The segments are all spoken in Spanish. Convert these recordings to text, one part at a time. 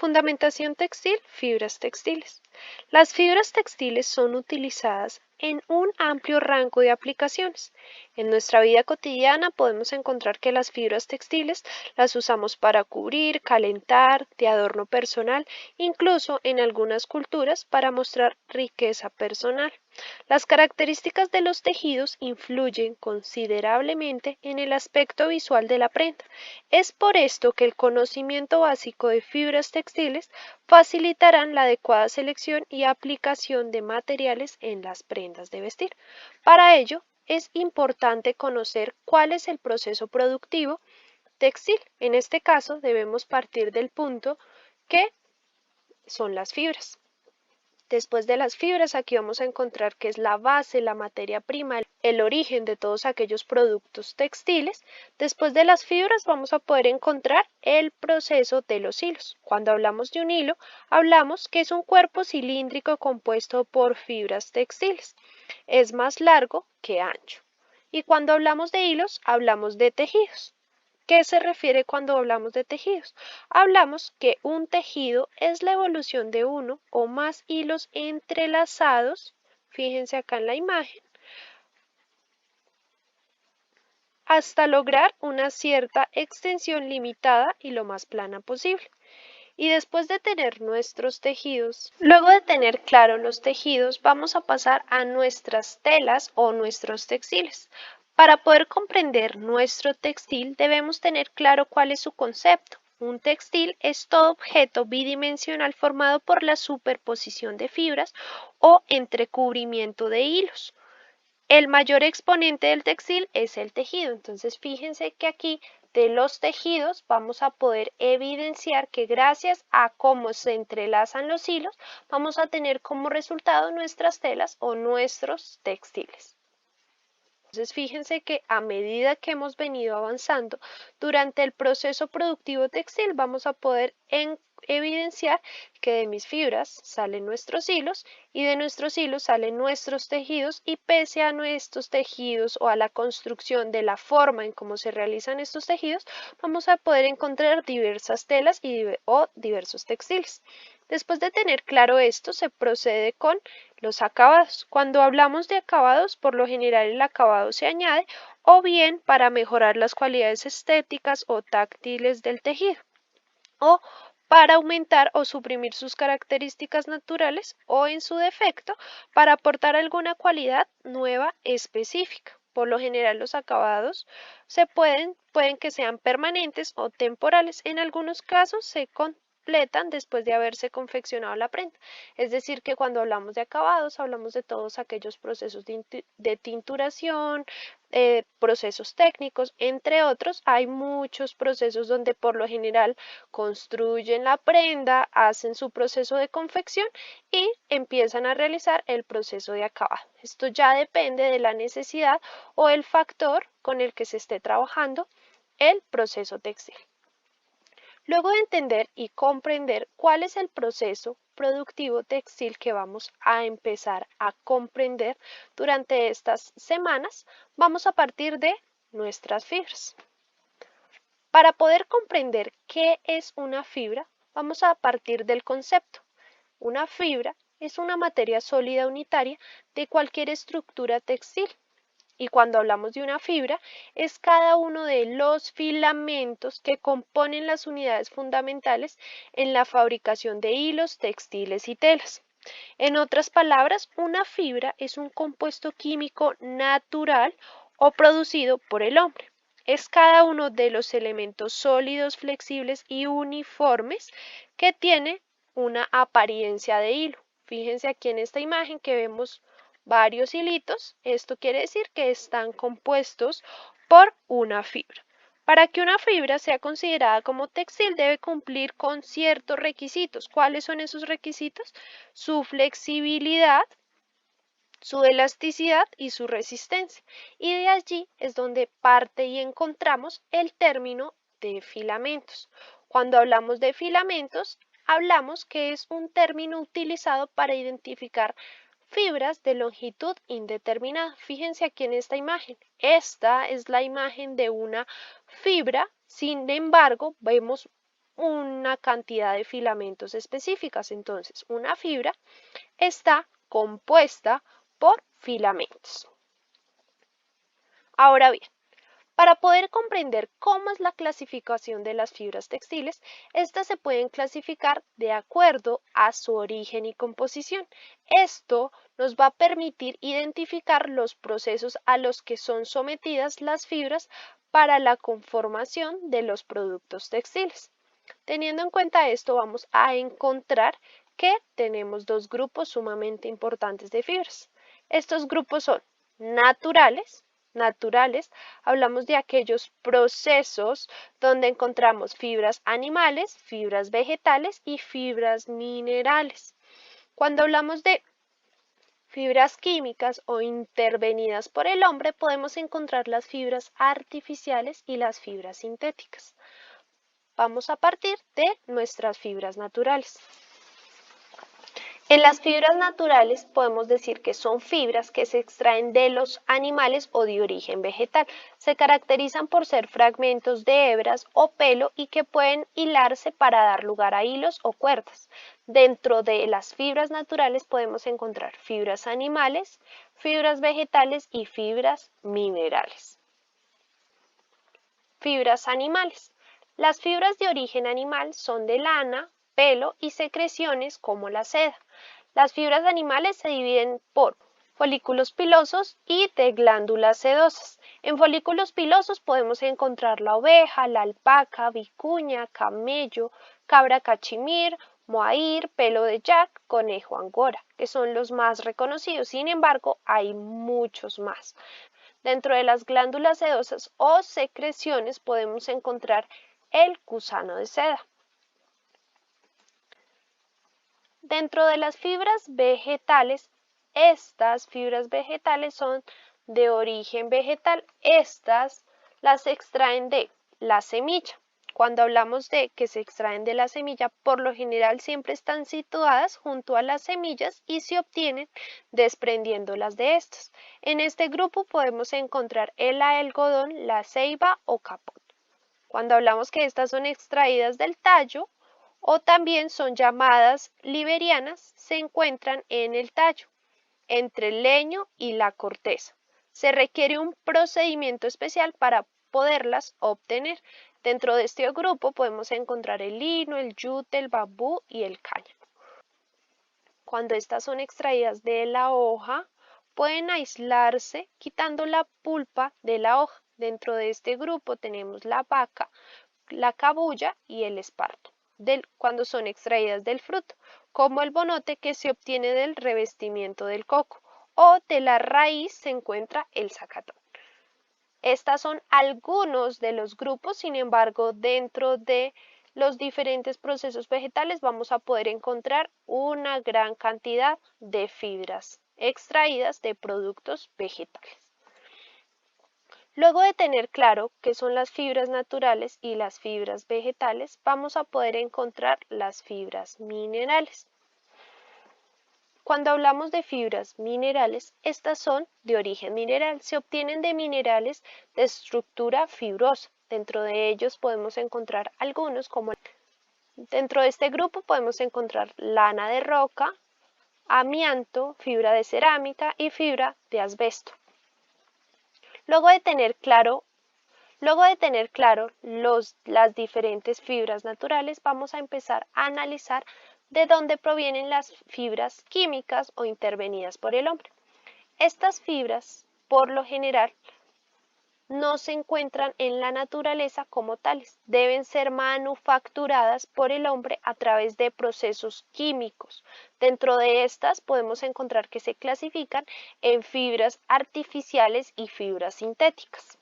Fundamentación textil, fibras textiles. Las fibras textiles son utilizadas en un amplio rango de aplicaciones. En nuestra vida cotidiana podemos encontrar que las fibras textiles las usamos para cubrir, calentar, de adorno personal, incluso en algunas culturas para mostrar riqueza personal. Las características de los tejidos influyen considerablemente en el aspecto visual de la prenda. Es por esto que el conocimiento básico de fibras textiles facilitarán la adecuada selección y aplicación de materiales en las prendas de vestir. Para ello, es importante conocer cuál es el proceso productivo textil. En este caso, debemos partir del punto que son las fibras. Después de las fibras, aquí vamos a encontrar que es la base, la materia prima, el origen de todos aquellos productos textiles. Después de las fibras vamos a poder encontrar el proceso de los hilos. Cuando hablamos de un hilo, hablamos que es un cuerpo cilíndrico compuesto por fibras textiles. Es más largo que ancho. Y cuando hablamos de hilos, hablamos de tejidos. ¿Qué se refiere cuando hablamos de tejidos? Hablamos que un tejido es la evolución de uno o más hilos entrelazados, fíjense acá en la imagen, hasta lograr una cierta extensión limitada y lo más plana posible. Y después de tener nuestros tejidos, luego de tener claro los tejidos, vamos a pasar a nuestras telas o nuestros textiles. Para poder comprender nuestro textil debemos tener claro cuál es su concepto. Un textil es todo objeto bidimensional formado por la superposición de fibras o entrecubrimiento de hilos. El mayor exponente del textil es el tejido. Entonces fíjense que aquí de los tejidos vamos a poder evidenciar que gracias a cómo se entrelazan los hilos vamos a tener como resultado nuestras telas o nuestros textiles. Entonces fíjense que a medida que hemos venido avanzando durante el proceso productivo textil vamos a poder evidenciar que de mis fibras salen nuestros hilos y de nuestros hilos salen nuestros tejidos y pese a nuestros tejidos o a la construcción de la forma en cómo se realizan estos tejidos vamos a poder encontrar diversas telas o diversos textiles. Después de tener claro esto, se procede con los acabados. Cuando hablamos de acabados, por lo general el acabado se añade o bien para mejorar las cualidades estéticas o táctiles del tejido o para aumentar o suprimir sus características naturales o en su defecto para aportar alguna cualidad nueva específica. Por lo general los acabados pueden que sean permanentes o temporales. En algunos casos se completan después de haberse confeccionado la prenda. Es decir, que cuando hablamos de acabados, hablamos de todos aquellos procesos de tinturación, procesos técnicos, entre otros. Hay muchos procesos donde por lo general construyen la prenda, hacen su proceso de confección y empiezan a realizar el proceso de acabado. Esto ya depende de la necesidad o el factor con el que se esté trabajando el proceso textil. Luego de entender y comprender cuál es el proceso productivo textil que vamos a empezar a comprender durante estas semanas, vamos a partir de nuestras fibras. Para poder comprender qué es una fibra, vamos a partir del concepto. Una fibra es una materia sólida unitaria de cualquier estructura textil. Y cuando hablamos de una fibra, es cada uno de los filamentos que componen las unidades fundamentales en la fabricación de hilos, textiles y telas. En otras palabras, una fibra es un compuesto químico natural o producido por el hombre. Es cada uno de los elementos sólidos, flexibles y uniformes que tiene una apariencia de hilo. Fíjense aquí en esta imagen que vemos varios hilitos. Esto quiere decir que están compuestos por una fibra. Para que una fibra sea considerada como textil debe cumplir con ciertos requisitos. ¿Cuáles son esos requisitos? Su flexibilidad, su elasticidad y su resistencia. Y de allí es donde parte y encontramos el término de filamentos. Cuando hablamos de filamentos, hablamos que es un término utilizado para identificar fibras de longitud indeterminada. Fíjense aquí en esta imagen. Esta es la imagen de una fibra, sin embargo, vemos una cantidad de filamentos específicas. Entonces, una fibra está compuesta por filamentos. Ahora bien, para poder comprender cómo es la clasificación de las fibras textiles, estas se pueden clasificar de acuerdo a su origen y composición. Esto nos va a permitir identificar los procesos a los que son sometidas las fibras para la conformación de los productos textiles. Teniendo en cuenta esto, vamos a encontrar que tenemos dos grupos sumamente importantes de fibras. Estos grupos son naturales. Hablamos de aquellos procesos donde encontramos fibras animales, fibras vegetales y fibras minerales. Cuando hablamos de fibras químicas o intervenidas por el hombre, podemos encontrar las fibras artificiales y las fibras sintéticas. Vamos a partir de nuestras fibras naturales. En las fibras naturales podemos decir que son fibras que se extraen de los animales o de origen vegetal. Se caracterizan por ser fragmentos de hebras o pelo y que pueden hilarse para dar lugar a hilos o cuerdas. Dentro de las fibras naturales podemos encontrar fibras animales, fibras vegetales y fibras minerales. Fibras animales. Las fibras de origen animal son de lana, pelo y secreciones como la seda. Las fibras animales se dividen por folículos pilosos y de glándulas sedosas. En folículos pilosos podemos encontrar la oveja, la alpaca, vicuña, camello, cabra cachemir, mohair, pelo de yak, conejo angora, que son los más reconocidos. Sin embargo, hay muchos más. Dentro de las glándulas sedosas o secreciones podemos encontrar el gusano de seda. Dentro de las fibras vegetales, estas fibras vegetales son de origen vegetal. Estas las extraen de la semilla. Cuando hablamos de que se extraen de la semilla, por lo general siempre están situadas junto a las semillas y se obtienen desprendiéndolas de estas. En este grupo podemos encontrar el algodón, la ceiba o capot. Cuando hablamos que estas son extraídas del tallo o también son llamadas liberianas, se encuentran en el tallo, entre el leño y la corteza. Se requiere un procedimiento especial para poderlas obtener. Dentro de este grupo podemos encontrar el lino, el yute, el bambú y el cáñamo. Cuando estas son extraídas de la hoja, pueden aislarse quitando la pulpa de la hoja. Dentro de este grupo tenemos la vaca, la cabuya y el esparto, cuando son extraídas del fruto, como el bonote que se obtiene del revestimiento del coco, o de la raíz se encuentra el zacatón. Estas son algunos de los grupos, sin embargo, dentro de los diferentes procesos vegetales vamos a poder encontrar una gran cantidad de fibras extraídas de productos vegetales. Luego de tener claro qué son las fibras naturales y las fibras vegetales, vamos a poder encontrar las fibras minerales. Cuando hablamos de fibras minerales, estas son de origen mineral. Se obtienen de minerales de estructura fibrosa. Dentro de ellos podemos encontrar algunos como dentro de este grupo podemos encontrar lana de roca, amianto, fibra de cerámica y fibra de asbesto. Luego de tener claro las diferentes fibras naturales, vamos a empezar a analizar de dónde provienen las fibras químicas o intervenidas por el hombre. Estas fibras, por lo general, no se encuentran en la naturaleza como tales. Deben ser manufacturadas por el hombre a través de procesos químicos. Dentro de estas podemos encontrar que se clasifican en fibras artificiales y fibras sintéticas.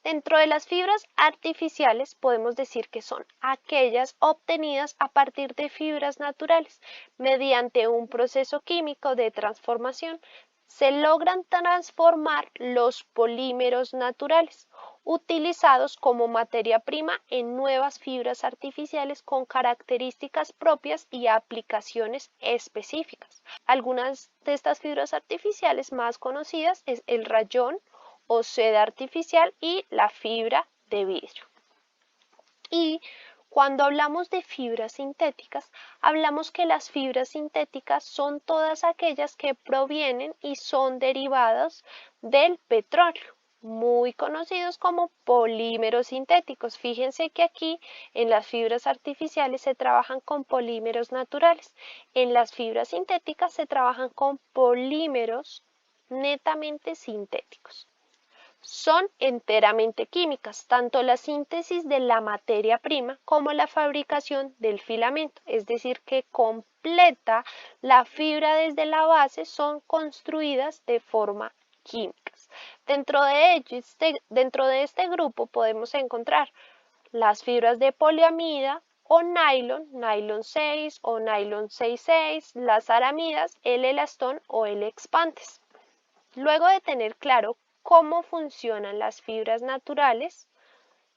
Dentro de las fibras artificiales podemos decir que son aquellas obtenidas a partir de fibras naturales. Mediante un proceso químico de transformación se logran transformar los polímeros naturales, utilizados como materia prima en nuevas fibras artificiales con características propias y aplicaciones específicas. Algunas de estas fibras artificiales más conocidas es el rayón o seda artificial y la fibra de vidrio. Y Cuando hablamos de fibras sintéticas, hablamos que las fibras sintéticas son todas aquellas que provienen y son derivadas del petróleo, muy conocidos como polímeros sintéticos. Fíjense que aquí en las fibras artificiales se trabajan con polímeros naturales. En las fibras sintéticas se trabajan con polímeros netamente sintéticos. Son enteramente químicas, tanto la síntesis de la materia prima como la fabricación del filamento, es decir, que completa la fibra desde la base, son construidas de forma química. Dentro de este grupo podemos encontrar las fibras de poliamida o nylon 6 o nylon 66, las aramidas, el elastón o el expantes. Luego de tener claro cómo funcionan las fibras naturales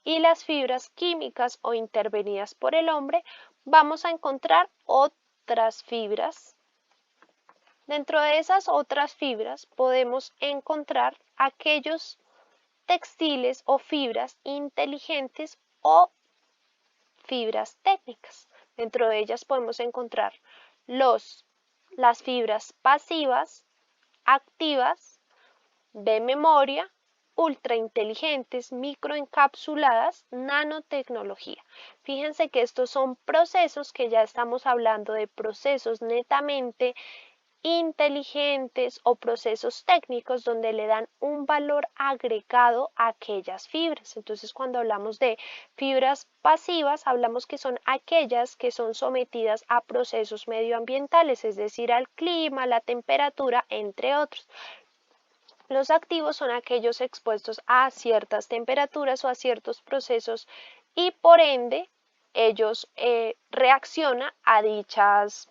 y las fibras químicas o intervenidas por el hombre, vamos a encontrar otras fibras. Dentro de esas otras fibras podemos encontrar aquellos textiles o fibras inteligentes o fibras técnicas. Dentro de ellas podemos encontrar las fibras pasivas, activas, de memoria, ultrainteligentes, microencapsuladas, nanotecnología. Fíjense que estos son procesos que ya estamos hablando de procesos netamente inteligentes o procesos técnicos donde le dan un valor agregado a aquellas fibras. Entonces, cuando hablamos de fibras pasivas, hablamos que son aquellas que son sometidas a procesos medioambientales, es decir, al clima, la temperatura, entre otros. Los activos son aquellos expuestos a ciertas temperaturas o a ciertos procesos y por ende ellos reaccionan a dichos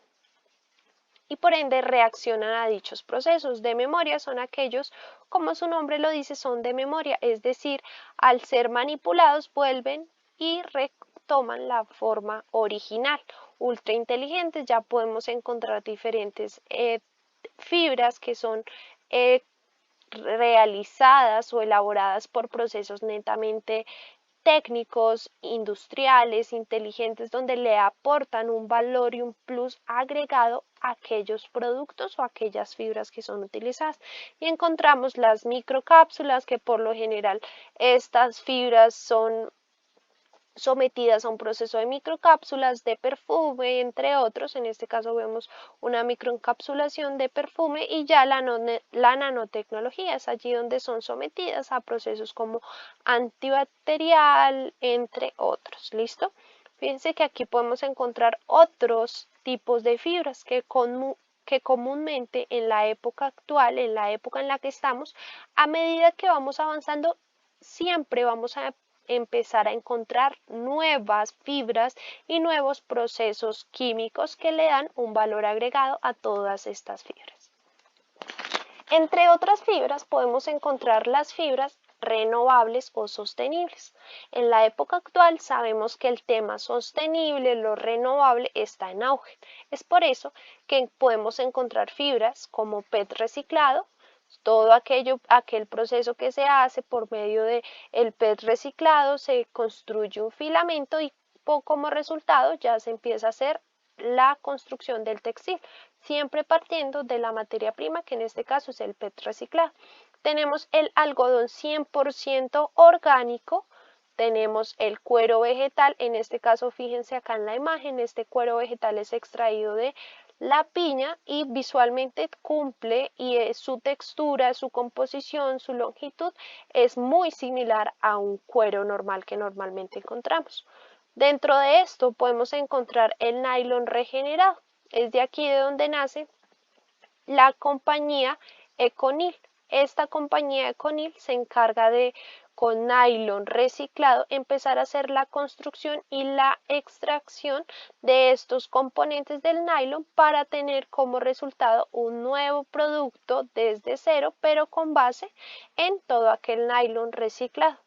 procesos. De memoria son aquellos, como su nombre lo dice, son de memoria, es decir, al ser manipulados vuelven y retoman la forma original. Ultra inteligentes, ya podemos encontrar diferentes fibras que son realizadas o elaboradas por procesos netamente técnicos, industriales, inteligentes, donde le aportan un valor y un plus agregado a aquellos productos o aquellas fibras que son utilizadas. Y encontramos las microcápsulas, que por lo general estas fibras son sometidas a un proceso de microcápsulas de perfume, entre otros. En este caso vemos una microencapsulación de perfume y ya la nanotecnología es allí donde son sometidas a procesos como antibacterial, entre otros. ¿Listo? Fíjense que aquí podemos encontrar otros tipos de fibras que comúnmente en la época actual, en la época en la que estamos, a medida que vamos avanzando, siempre vamos a empezar a encontrar nuevas fibras y nuevos procesos químicos que le dan un valor agregado a todas estas fibras. Entre otras fibras podemos encontrar las fibras renovables o sostenibles. En la época actual sabemos que el tema sostenible, lo renovable, está en auge. Es por eso que podemos encontrar fibras como PET reciclado, todo aquel proceso que se hace por medio del PET reciclado, se construye un filamento y como resultado ya se empieza a hacer la construcción del textil, siempre partiendo de la materia prima, que en este caso es el PET reciclado. Tenemos el algodón 100% orgánico, tenemos el cuero vegetal, en este caso fíjense acá en la imagen, este cuero vegetal es extraído de la piña y visualmente cumple y su textura, su composición, su longitud es muy similar a un cuero normal que normalmente encontramos. Dentro de esto podemos encontrar el nylon regenerado. Es de aquí de donde nace la compañía Econil. Esta compañía Econil se encarga de, con nylon reciclado, empezar a hacer la construcción y la extracción de estos componentes del nylon para tener como resultado un nuevo producto desde cero, pero con base en todo aquel nylon reciclado.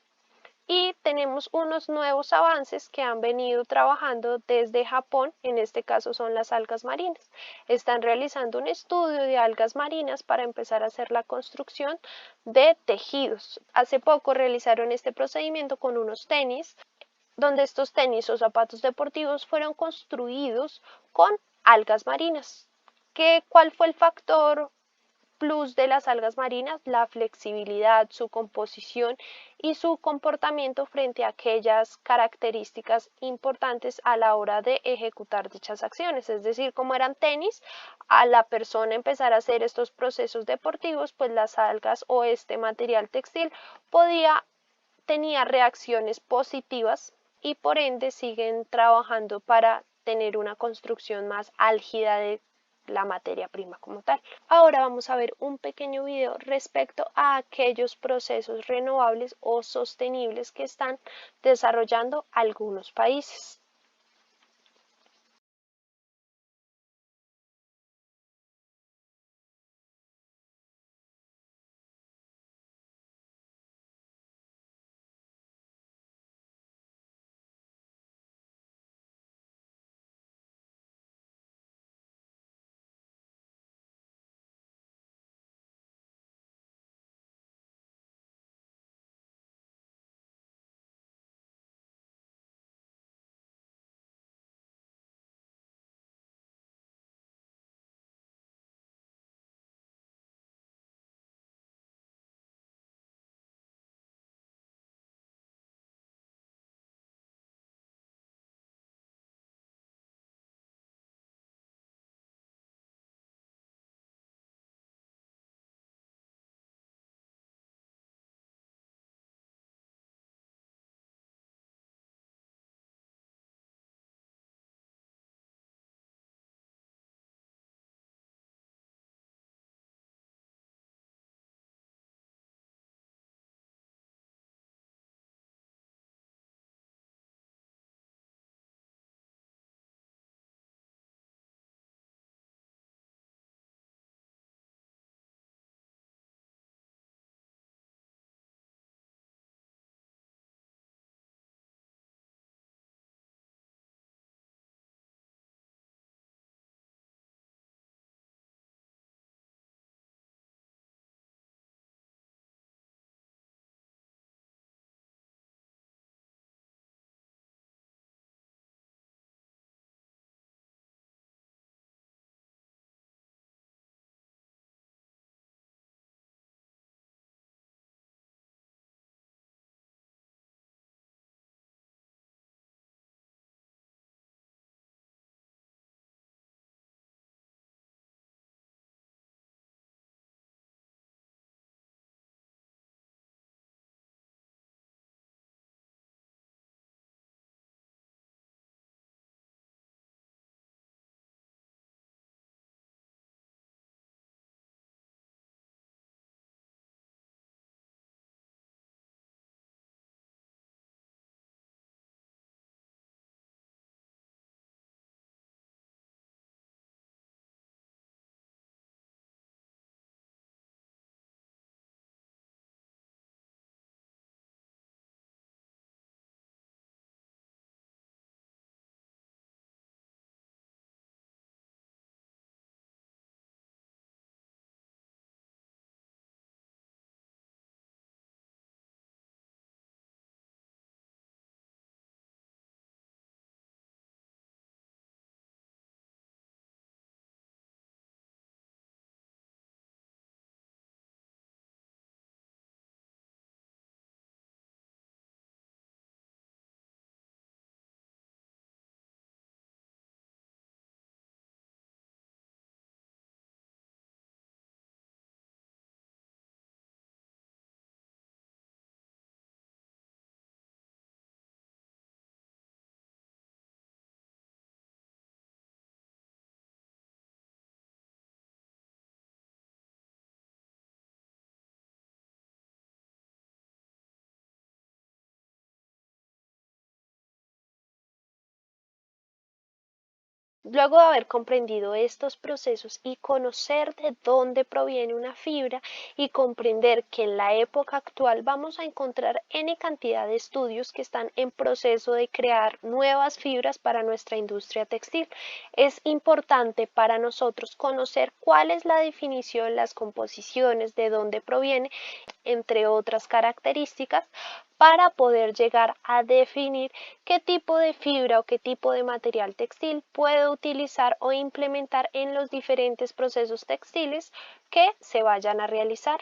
Y tenemos unos nuevos avances que han venido trabajando desde Japón, en este caso son las algas marinas. Están realizando un estudio de algas marinas para empezar a hacer la construcción de tejidos. Hace poco realizaron este procedimiento con unos tenis donde estos tenis o zapatos deportivos fueron construidos con algas marinas. ¿Cuál fue el factor plus de las algas marinas? La flexibilidad, su composición y su comportamiento frente a aquellas características importantes a la hora de ejecutar dichas acciones. Es decir, como eran tenis, a la persona empezar a hacer estos procesos deportivos, pues las algas o este material textil tenía reacciones positivas y por ende siguen trabajando para tener una construcción más álgida de la materia prima como tal. Ahora vamos a ver un pequeño video respecto a aquellos procesos renovables o sostenibles que están desarrollando algunos países. Luego de haber comprendido estos procesos y conocer de dónde proviene una fibra y comprender que en la época actual vamos a encontrar N cantidad de estudios que están en proceso de crear nuevas fibras para nuestra industria textil, es importante para nosotros conocer cuál es la definición, las composiciones, de dónde proviene, entre otras características, para poder llegar a definir qué tipo de fibra o qué tipo de material textil puedo utilizar o implementar en los diferentes procesos textiles que se vayan a realizar.